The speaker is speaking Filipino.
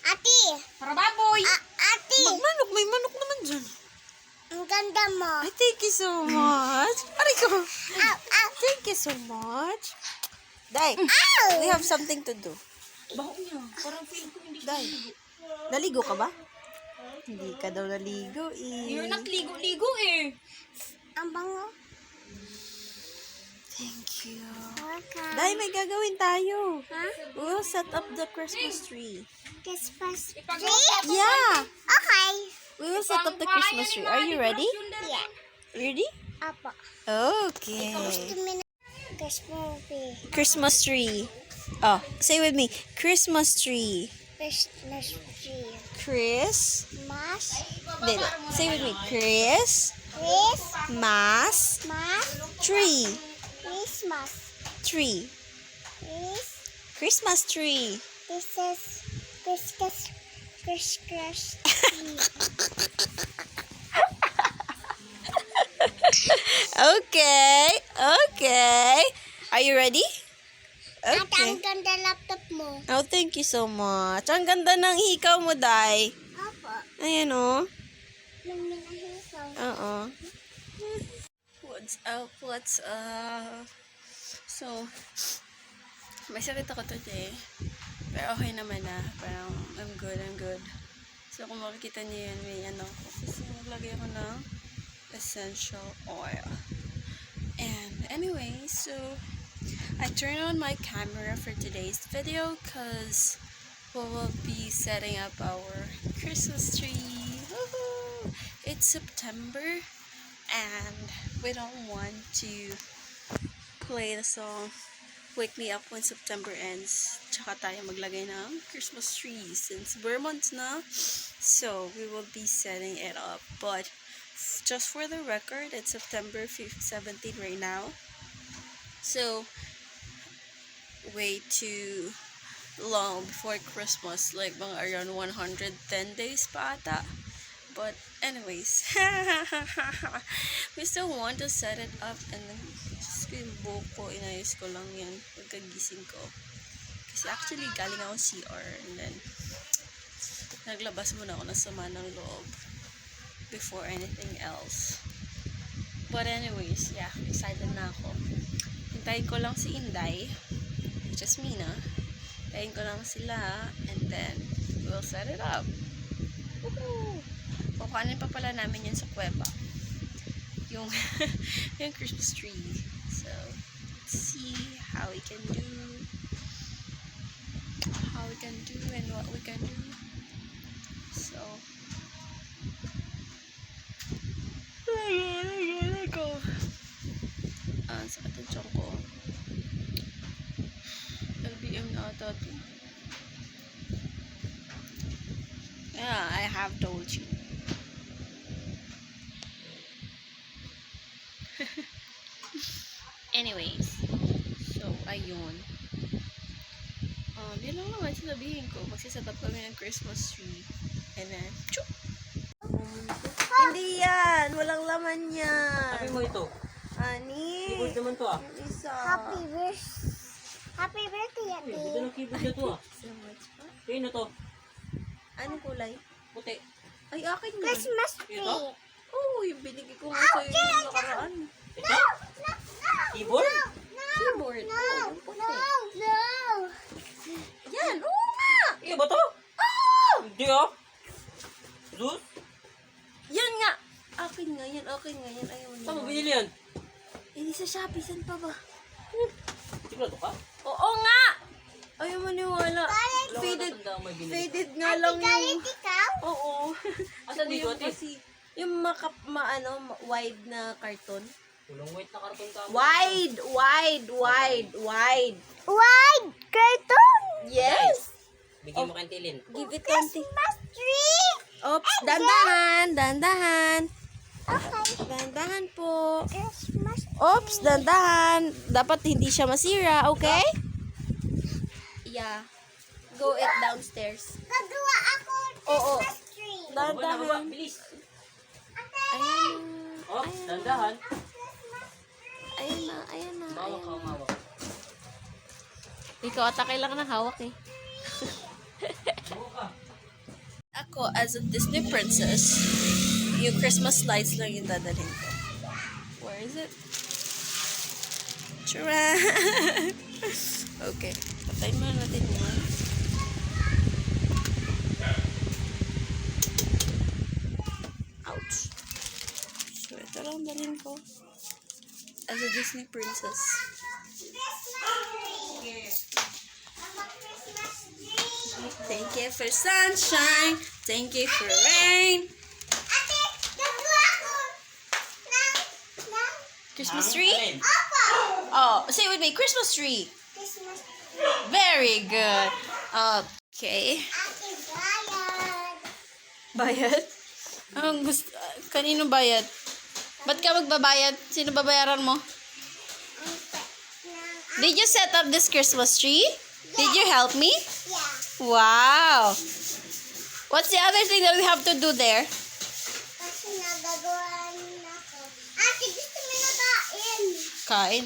Ate! Para baboy! Ate! Magmanok, may manok naman dyan. Ang ganda mo. Ay, thank you so much. Aray ko. Ow! Ow! Thank you so much. Day, Ow! we have something to do. Baho niya. Parang feeling ko hindi siya Day, naligo ka ba? Hindi ka daw naligo You're eh. not ligo-ligo eh. Ang bango. Thank you. Welcome. Day, may gagawin tayo. Ha? We'll set up the Christmas tree. Christmas Ipagawa tree? Yeah, Okay. we will set up the Christmas tree. Are you ready? Yeah. Ready? Apo. Okay. Gusto mo na Christmas tree. Christmas tree. Oh, say with me. Christmas tree. Christmas tree. Chris. Mas. Dito. Say with me. Chris. Christmas. Mas. Tree. Christmas. Tree. Chris. Christmas tree. This is Christmas tree. Okay. Okay. Are you ready? At ang Okay. ganda laptop mo. Oh, thank you so much. Ang ganda ng hikaw mo, Day. Apo. Ayan, oh. Nang minahisaw. Oo. What's up? What's up? So, may sakit ako today. Pero okay naman na. Parang, I'm good. So, kung makikita niyo yan, may ano ko. So, maglagay ako ng essential oil. And anyway, so, I turned on my camera for today's video because we will be setting up our Christmas tree. Woohoo! It's September and we don't want to play the song Wake Me Up When September Ends. Tsaka tayo maglagay ng Christmas tree since we're months na. So we will be setting it up. But just for the record, it's September 17 right now. So way too long before Christmas, like mga around 110 days pa ata. But anyways, we still want to set it up, and then just yung buhok ko, inayos ko lang yan pagkagising ko. Kasi actually galing ako CR, and then naglabas muna ako ng sama ng loob before anything else. But anyways, yeah, excited na ako. Hintayin ko lang si Inday, which is Mina. Hintayin ko lang sila, and then we'll set it up. Woohoo! Kukuhanin pa pala namin yun sa kuweba. Yung, yung Christmas tree. So, let's see how we can do. And what we can do. So, go. Sakit ang tiyan ko. LBM na ata ito. Yeah, I have told you. Anyways, so, ayun. Yun lang naman sasabihin ko. Magsiset up kami ng Christmas tree. And then, chuk! Hindi yan! Walang laman yan! Sabi mo ito. Ani! Keyboard naman to ah. Yung isa. Happy birthday, Uy, ate. ganda ng keyboard na to ah. So much pa. Kaya na to. Anong kulay? Puti. Ay, akin yun. Christmas tree. Ito? Oo, yung binigay ko nga sa'yo yung nakaraan. Ito? Keyboard? Keyboard. No, Oo, yung puti. no. Yan, oo nga! Iya ba to? Hindi ah. Zeus? Yan nga! Akin nga yan, Ayaw mo Saan mo naman. binili yan? Hindi sa Shopee, saan pa ba? Sigurado ka? Oo nga! Ayaw mo niwala. Wala Faded, ko natandaan may binili. faded nga lang yung... Galit ikaw? Oo. Asan dito Yung ate? kasi, yung wide na karton. Walang white na karton ka. Wide! Wide cartoon. Yes! Bigyan mo kang tilin. Give it konti. Christmas tree. Oops, dandahan. Okay. Dandahan po. Christmas. Oops, dandahan. Dapat hindi siya masira, okay? Yeah. Go it downstairs. Gagawa ako Oo. Christmas tree. Baba na baba. Dandahan. Bilis. Ayan Oh, dandahan. Ayan na. Umawak ka, umawak. Ikaw ata kailangan ng hawak eh. Buka. ako as a Disney princess, yung Christmas lights lang yung dadalhin ko. Where is it? Charan! Okay. Patayin muna natin yun. Ouch. So, ito lang dalhin ko. As a Disney princess. Thank you for sunshine. Thank you for rain. Ate, gagawa ako ng Christmas tree? Alin? Opo! Oh, say it with me. Christmas tree. Christmas Very good. Okay. Ate, bayad. Bayad? Ang gusto, kanino bayad? Ba't ka magbabayad? Sino babayaran mo? Did you set up this Christmas tree? Did you help me? Yeah. Wow. What's the other thing that we have to do there? Kasi nagagawa na ako. Ate, gusto mo na kain? Kain.